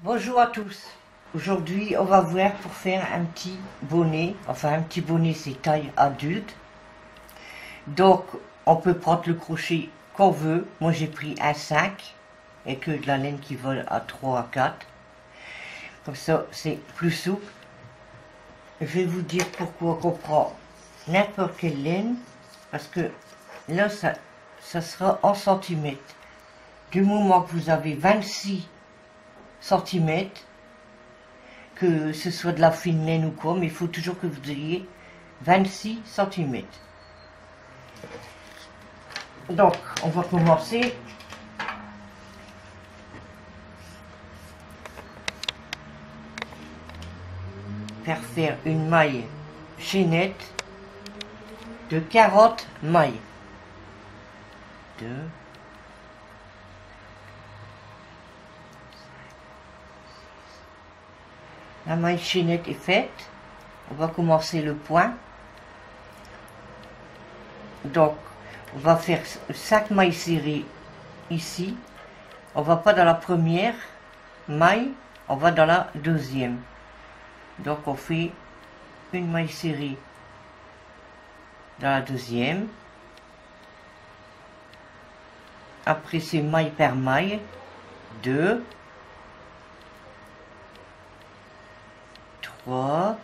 Bonjour à tous. Aujourd'hui, on va voir pour faire un petit bonnet. Enfin, un petit bonnet, c'est taille adulte. Donc, on peut prendre le crochet qu'on veut. Moi, j'ai pris un 5 et que de la laine qui vole à 3 à 4. Comme ça, c'est plus souple. Je vais vous dire pourquoi on prend n'importe quelle laine. Parce que là, ça sera en centimètres. Du moment que vous avez 26 centimètres, que ce soit de la fine laine ou quoi, mais il faut toujours que vous ayez 26 centimètres. Donc, on va commencer par faire une maille chaînette de 40 mailles. 2, la maille chaînette est faite. On va commencer le point. Donc, on va faire 5 mailles serrées ici. On va pas dans la première maille, on va dans la deuxième. Donc, on fait une maille serrée dans la deuxième. Après, c'est maille par maille. 2, 3,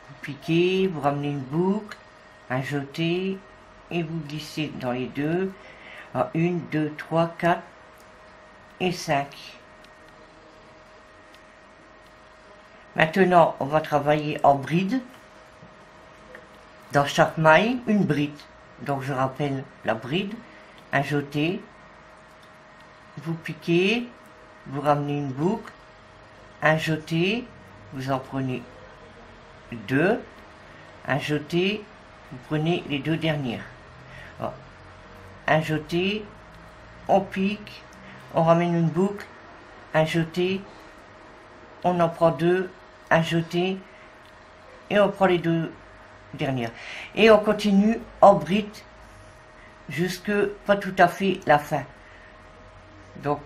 vous piquez, vous ramenez une boucle, un jeté et vous glissez dans les deux. Alors, 1, 2, 3, 4 et 5. Maintenant, on va travailler en bride. Dans chaque maille, une bride. Donc, je rappelle la bride, un jeté, vous piquez, vous ramenez une boucle, un jeté, vous en prenez 2, un jeté, vous prenez les 2 dernières. Alors, un jeté, on pique, on ramène une boucle, un jeté, on en prend 2, un jeté, et on prend les 2 dernières. Et on continue en bride jusque pas tout à fait la fin. Donc,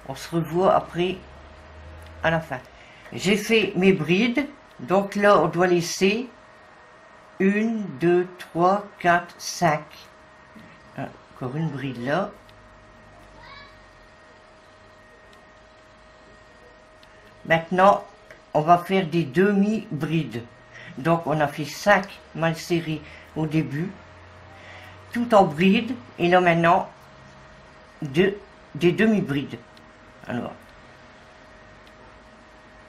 on se revoit après à la fin. J'ai fait mes brides, donc là on doit laisser 1, 2, 3, 4, 5. Encore une bride là. Maintenant, on va faire des demi-brides. Donc on a fait 5 mailles serrées au début, tout en bride, et là maintenant, des demi-brides. Alors,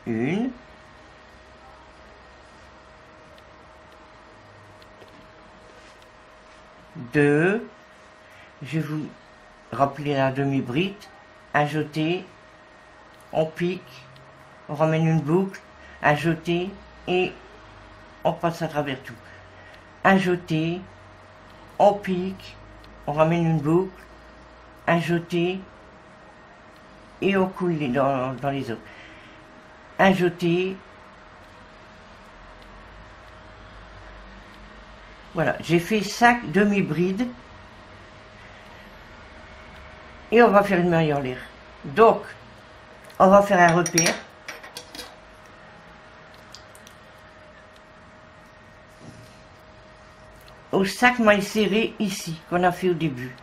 1, 2, je vais vous rappeler la demi-bride, un jeté, on pique, on ramène une boucle, un jeté et on passe à travers tout. Un jeté, on pique, on ramène une boucle, un jeté et on coule dans les autres. Un jeté. Voilà, j'ai fait 5 demi-brides et on va faire une maille en l'air. Donc, on va faire un repère. Aux 5 mailles serrées ici, qu'on a fait au début.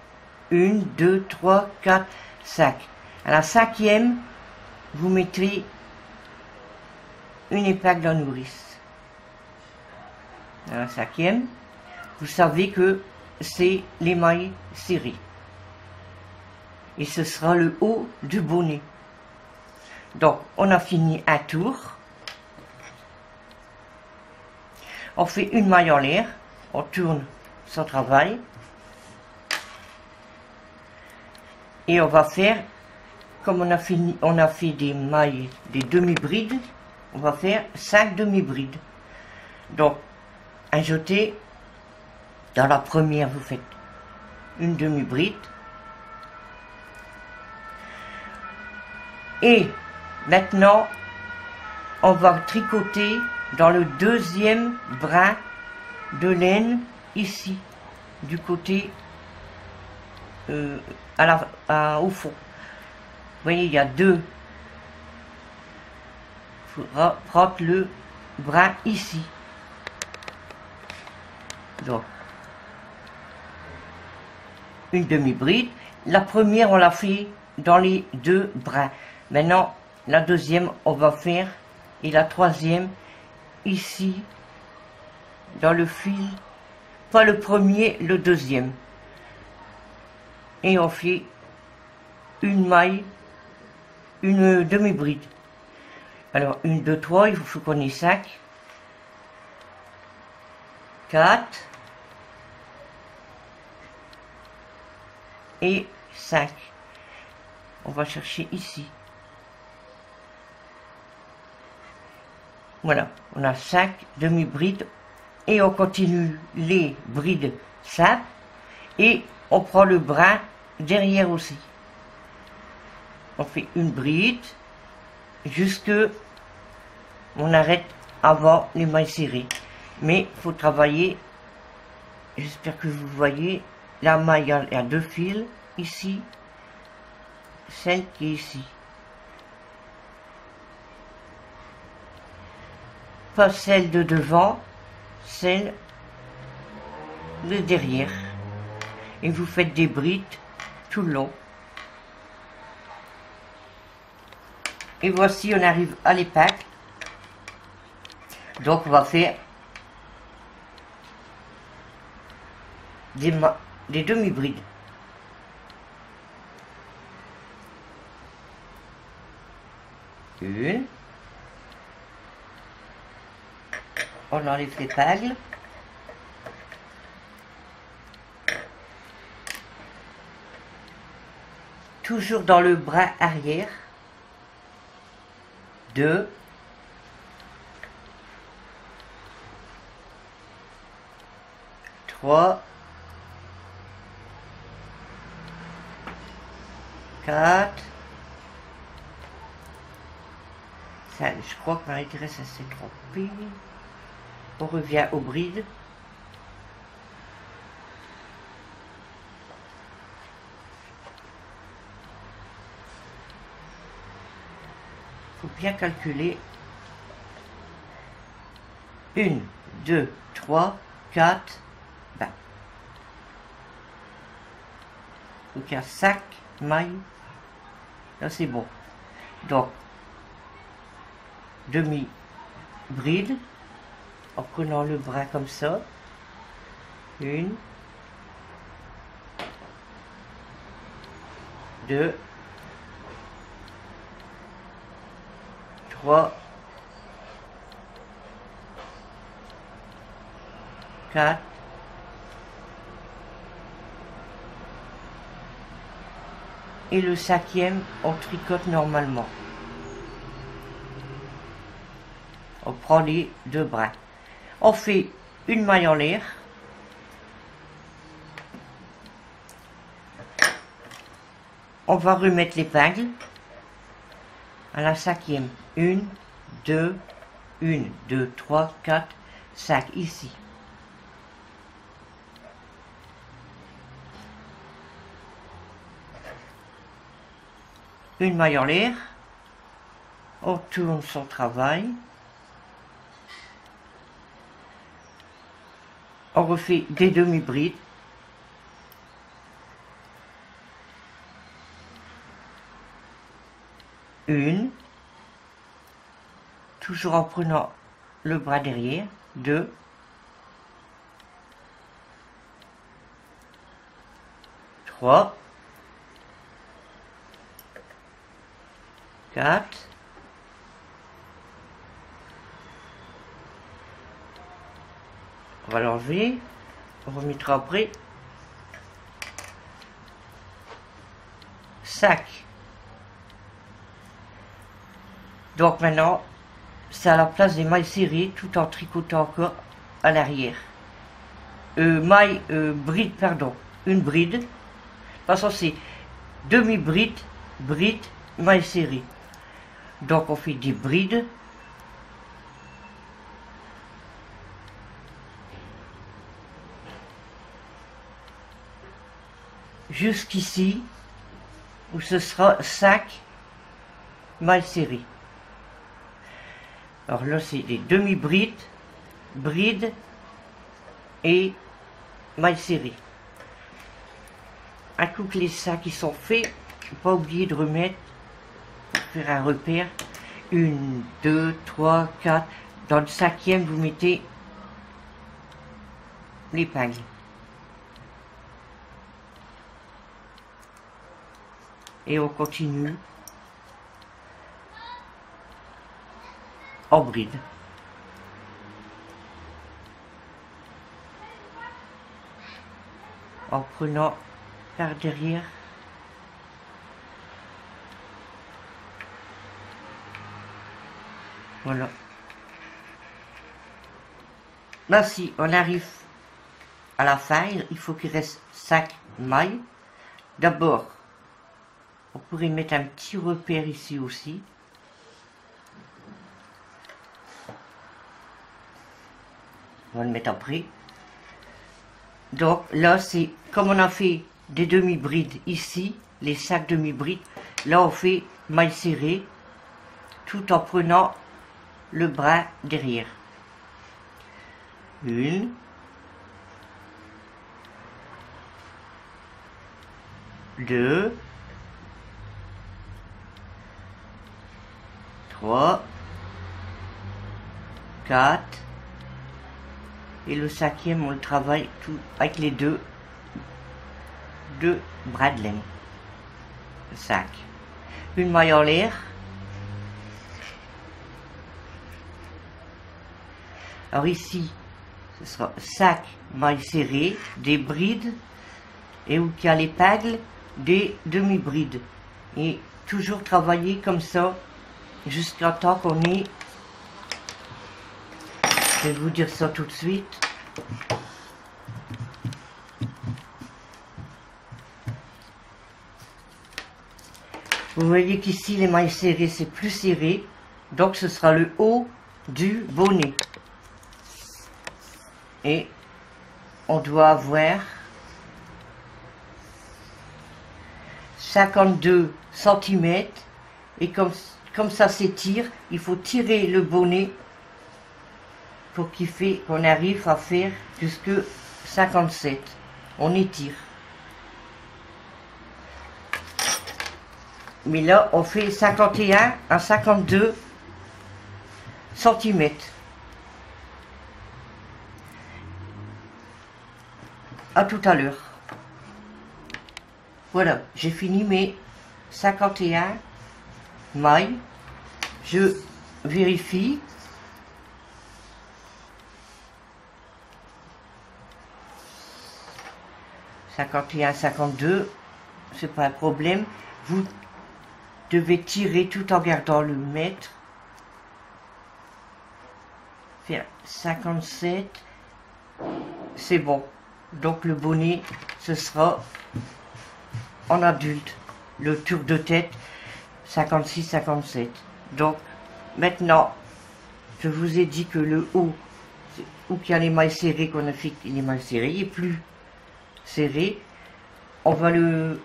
1, 2, 3, 4, 5. À la 5e, vous mettrez une épingle en nourrice. À la 5e, vous savez que c'est les mailles serrées. Et ce sera le haut du bonnet. Donc, on a fini un tour. On fait une maille en l'air. On tourne son travail. Et on va faire, comme on a fait des mailles, des demi-brides, on va faire 5 demi-brides. Donc, un jeté, dans la première, vous faites une demi-bride. Et maintenant, on va tricoter dans le deuxième brin de laine, ici, du côté au fond. Vous voyez, il y a deux faudra prendre le brin ici. Donc, une demi-bride. La première, on l'a fait dans les deux brins. Maintenant, la deuxième, on va faire, et la troisième, ici, dans le fil, pas le premier, le deuxième. Et on fait une maille, une demi-bride. Alors, 1, 2, 3, il faut qu'on ait 5, 4, et 5. On va chercher ici. Voilà, on a 5 demi-brides et on continue les brides simples et on prend le brin derrière aussi. On fait une bride jusque on arrête avant les mailles serrées. Mais il faut travailler, j'espère que vous voyez, la maille à 2 fils ici, celle qui est ici. Pas celle de devant, celle de derrière. Et vous faites des brides tout le long. Et voici, on arrive à l'épingle. Donc on va faire des demi-brides. Une. On enlève l'épingle. Toujours dans le brin arrière. 2. 3. 4. 5. Je crois que Marie-Thérèse s'est trompée. On revient aux brides. Il faut bien calculer. 1, 2, 3, 4, 20. Donc il y a 5 mailles. Là c'est bon. Donc, demi-bride. En prenant le brin comme ça. 1, 2, 3, 4, et le 5e, on tricote normalement. On prend les 2 brins. On fait une maille en l'air. On va remettre l'épingle à la 5e. 1, 2, 1, 2, 3, 4, 5 ici. Une maille en l'air. On tourne son travail. On refait des demi-brides. Une. Toujours en prenant le bras derrière. 2. 3. 4. On va l'enlever, on remettra après. 5. Donc maintenant, c'est à la place des mailles serrées, tout en tricotant encore à l'arrière. Bride, pardon, une bride. De toute façon, c'est demi-bride, bride, maille serrée. Donc on fait des brides. Jusqu'ici, où ce sera 5 mailles serrées. Alors là, c'est des demi-brides, brides et mailles serrées. À tous les sacs qui sont faits, pas oublier de remettre, faire un repère, 1, 2, 3, 4. Dans le 5e, vous mettez l'épingle. Et on continue en bride. En prenant par derrière voilà. Là, si on arrive à la fin, il faut qu'il reste 5 mailles. D'abord, on pourrait mettre un petit repère ici aussi. On va le mettre après. Donc là, c'est comme on a fait des demi-brides ici, les 5 demi-brides. Là, on fait maille serrée, tout en prenant le bras derrière. 1, 2, 3, 4, et le 5e, on le travaille tout avec les deux bras de laine. 5. Une maille en l'air. Alors ici, ce sera 5 mailles serrées, des brides, et où il y a l'épingle, des demi-brides. Et toujours travailler comme ça, jusqu'à temps qu'on ait, je vais vous dire ça tout de suite. Vous voyez qu'ici, les mailles serrées, c'est plus serré, donc ce sera le haut du bonnet. Et on doit avoir 52 cm, et comme ça s'étire, il faut tirer le bonnet pour qu'on arrive à faire jusque 57. On étire. Mais là, on fait 51 à 52 cm. À tout à l'heure. Voilà, j'ai fini mes 51 mailles. Je vérifie. « 51, 52, c'est pas un problème. Vous devez tirer tout en gardant le mètre. Faire 57, c'est bon. Donc le bonnet, ce sera en adulte. Le tour de tête, 56, 57. Donc maintenant, je vous ai dit que le haut, où il y a les mailles serrées, qu'on a fait les mailles serrées, il est plus serré. On va le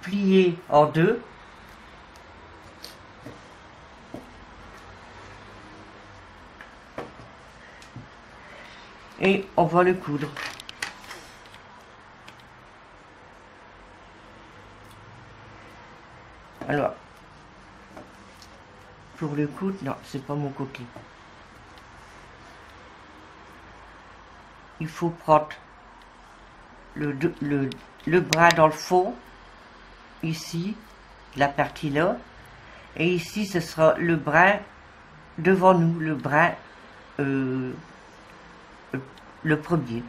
plier en deux. Et on va le coudre. Alors, pour le coudre, non, c'est pas mon côté. Il faut prendre le bras dans le fond, ici, la partie là, et ici ce sera le bras devant nous, le bras le premier.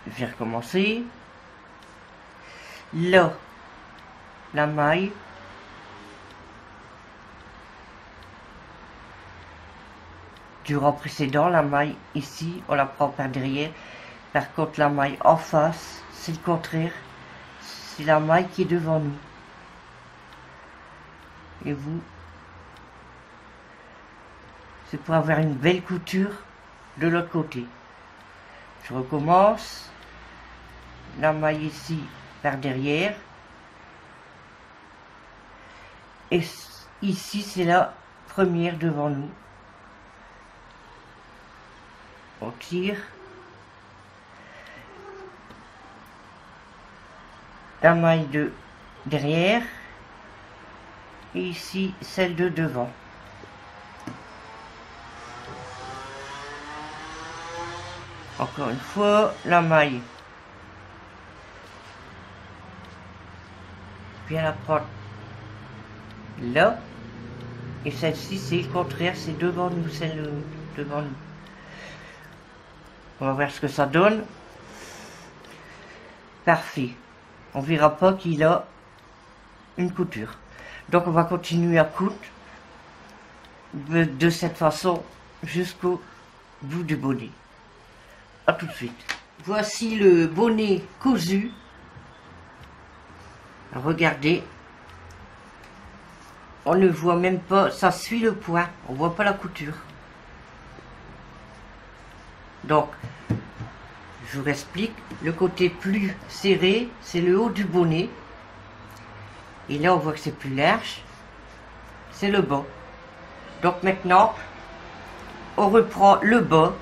Je vais recommencer. Là, la maille, du rang précédent, la maille ici, on la prend par derrière. Par contre, la maille en face, c'est le contraire. C'est la maille qui est devant nous. Et vous, c'est pour avoir une belle couture de l'autre côté. Je recommence. La maille ici, par derrière. Et ici, c'est la première devant nous. On tire. La maille de derrière. Et ici, celle de devant. Encore une fois, la maille. Bien la prendre là. Et celle-ci, c'est le contraire, c'est devant nous, celle devant nous. On va voir ce que ça donne. Parfait. On verra pas qu'il a une couture. Donc on va continuer à coudre de cette façon jusqu'au bout du bonnet. A tout de suite. Voici le bonnet cousu. Regardez. On ne voit même pas, ça suit le point. On voit pas la couture. Donc, je vous explique. Le côté plus serré, c'est le haut du bonnet. Et là, on voit que c'est plus large. C'est le bas. Donc maintenant, on reprend le bas.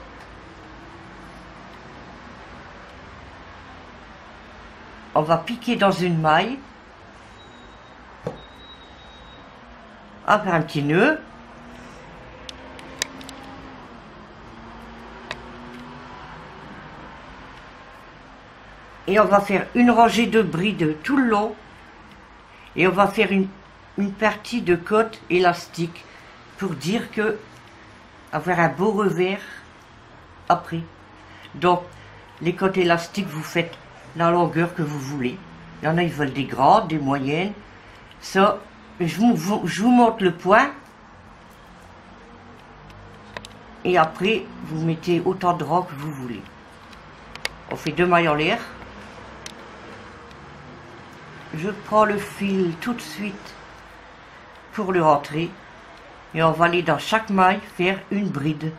On va piquer dans une maille. On va faire un petit nœud. Et on va faire une rangée de brides tout le long. Et on va faire une partie de côte élastique pour dire que avoir un beau revers après. Donc, les côtes élastiques, vous faites la longueur que vous voulez. Il y en a, ils veulent des grandes, des moyennes. Ça, je vous montre le point. Et après, vous mettez autant de rang que vous voulez. On fait 2 mailles en l'air. Je prends le fil tout de suite pour le rentrer. Et on va aller dans chaque maille faire une bride.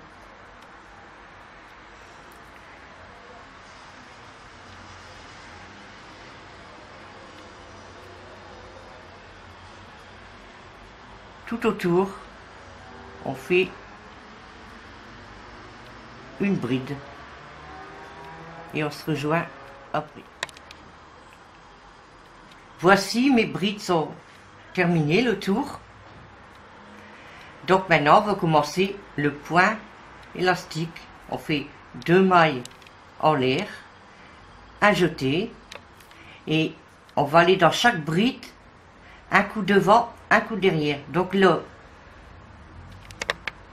Tout autour, on fait une bride. Et on se rejoint après. Voici, mes brides sont terminées, le tour. Donc maintenant, on va commencer le point élastique. On fait 2 mailles en l'air, un jeté. Et on va aller dans chaque bride, un coup devant, un coup derrière. Donc là,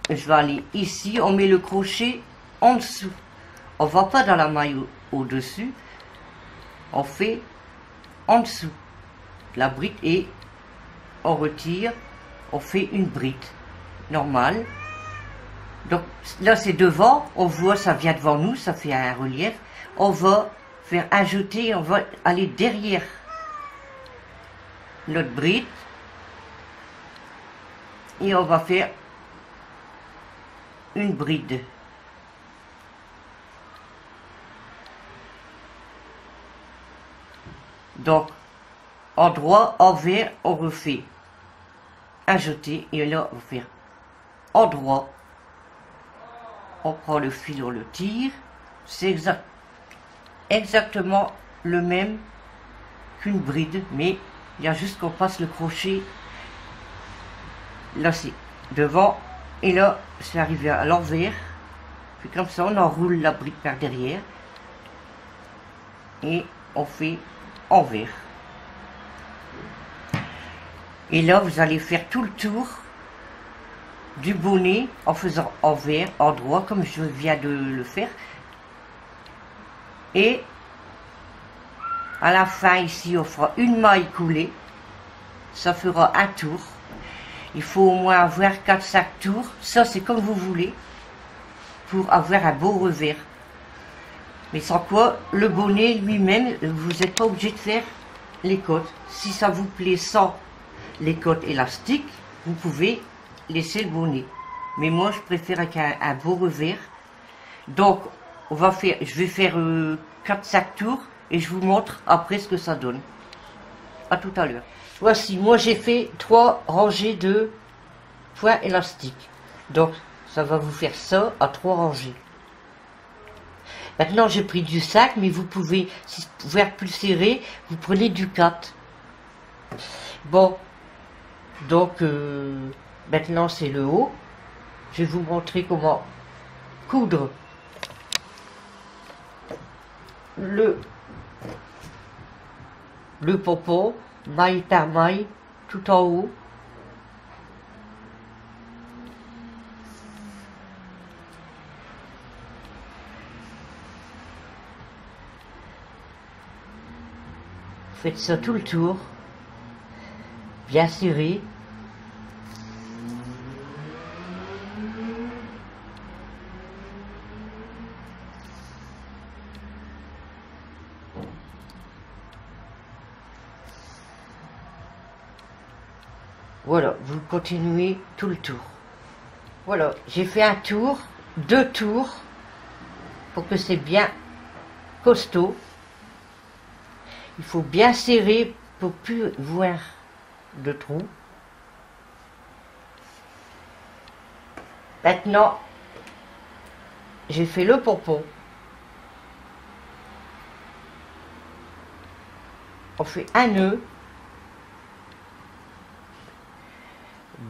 je vais aller ici, on met le crochet en dessous. On ne va pas dans la maille au-dessus, on fait en dessous la bride et on retire, on fait une bride normale. Donc là c'est devant, on voit ça vient devant nous, ça fait un relief. On va faire un jeté, on va aller derrière notre bride et on va faire une bride. Donc en droit, envers, on refait un jeté et là on va faire en droit. On prend le fil, on le tire. C'est exactement le même qu'une bride, mais il y a juste qu'on passe le crochet. Là c'est devant et là c'est arrivé à l'envers. Puis comme ça on enroule la bride par derrière et on fait envers. Et là vous allez faire tout le tour du bonnet en faisant envers, en droit comme je viens de le faire. Et à la fin ici on fera une maille coulée, ça fera un tour. Il faut au moins avoir 4-5 tours, ça c'est comme vous voulez, pour avoir un beau revers. Mais sans quoi, le bonnet lui-même, vous n'êtes pas obligé de faire les côtes. Si ça vous plaît sans les côtes élastiques, vous pouvez laisser le bonnet. Mais moi je préfère avec un beau revers. Donc on va faire, je vais faire 4-5 tours et je vous montre après ce que ça donne. À tout à l'heure. Voici, moi j'ai fait 3 rangées de point élastique. Donc ça va vous faire ça à 3 rangées. Maintenant j'ai pris du 5, mais vous pouvez, si vous voulez plus serré, vous prenez du 4. Bon, donc maintenant c'est le haut. Je vais vous montrer comment coudre le pompon, maille par maille, tout en haut. Faites ça tout le tour, bien serré. Voilà, vous continuez tout le tour. Voilà, j'ai fait un tour, 2 tours, pour que c'est bien costaud. Il faut bien serrer pour plus voir de trous. Maintenant, j'ai fait le pompon. On fait un nœud.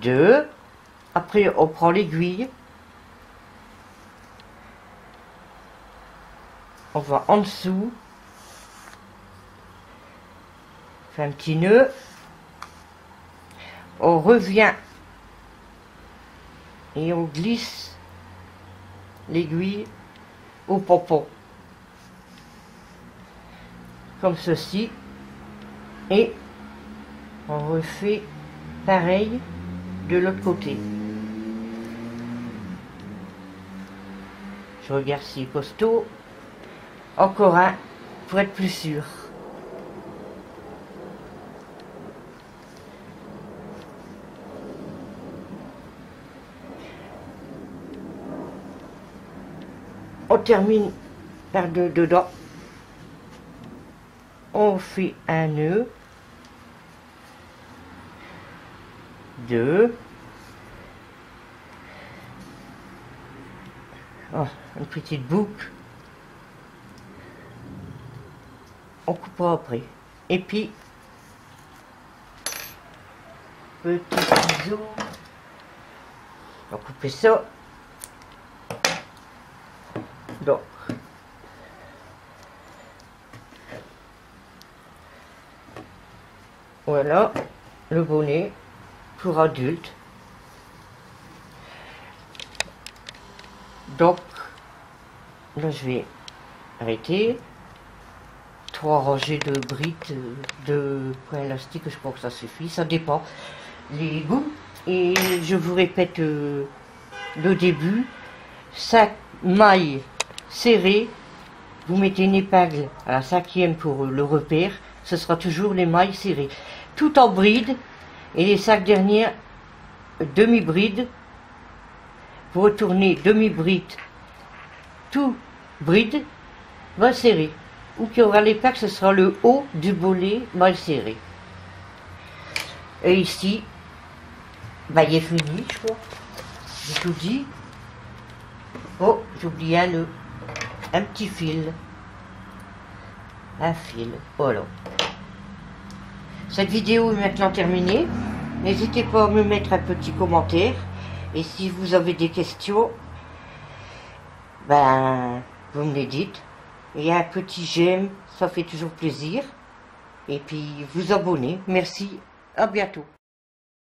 2, après on prend l'aiguille, on va en dessous, on fait un petit nœud, on revient et on glisse l'aiguille au pompon, comme ceci, et on refait pareil de l'autre côté. Je regarde si costaud. Encore un pour être plus sûr. On termine par dedans. On fait un nœud. 2. Oh, une petite boucle. On coupera après. Et puis, petit ciseau. On va couper ça. Donc, voilà le bonnet pour adultes. Donc, là je vais arrêter. 3 rangées de brides, de points élastiques, je crois que ça suffit, ça dépend les goûts. Et je vous répète le début, 5 mailles serrées, vous mettez une épingle à la 5e pour le repère, ce sera toujours les mailles serrées. Tout en bride, et les 5 dernières demi-brides, vous retournez demi-bride, tout bride, mal serré. Où qu'il y aura l'épingle, ce sera le haut du bonnet mal serré. Et ici, bah, il est fini, je crois. J'ai tout dit. Oh, j'ai oublié un petit fil. Un fil, voilà. Cette vidéo est maintenant terminée. N'hésitez pas à me mettre un petit commentaire. Et si vous avez des questions, ben, vous me les dites. Et un petit j'aime, ça fait toujours plaisir. Et puis vous abonner. Merci, à bientôt.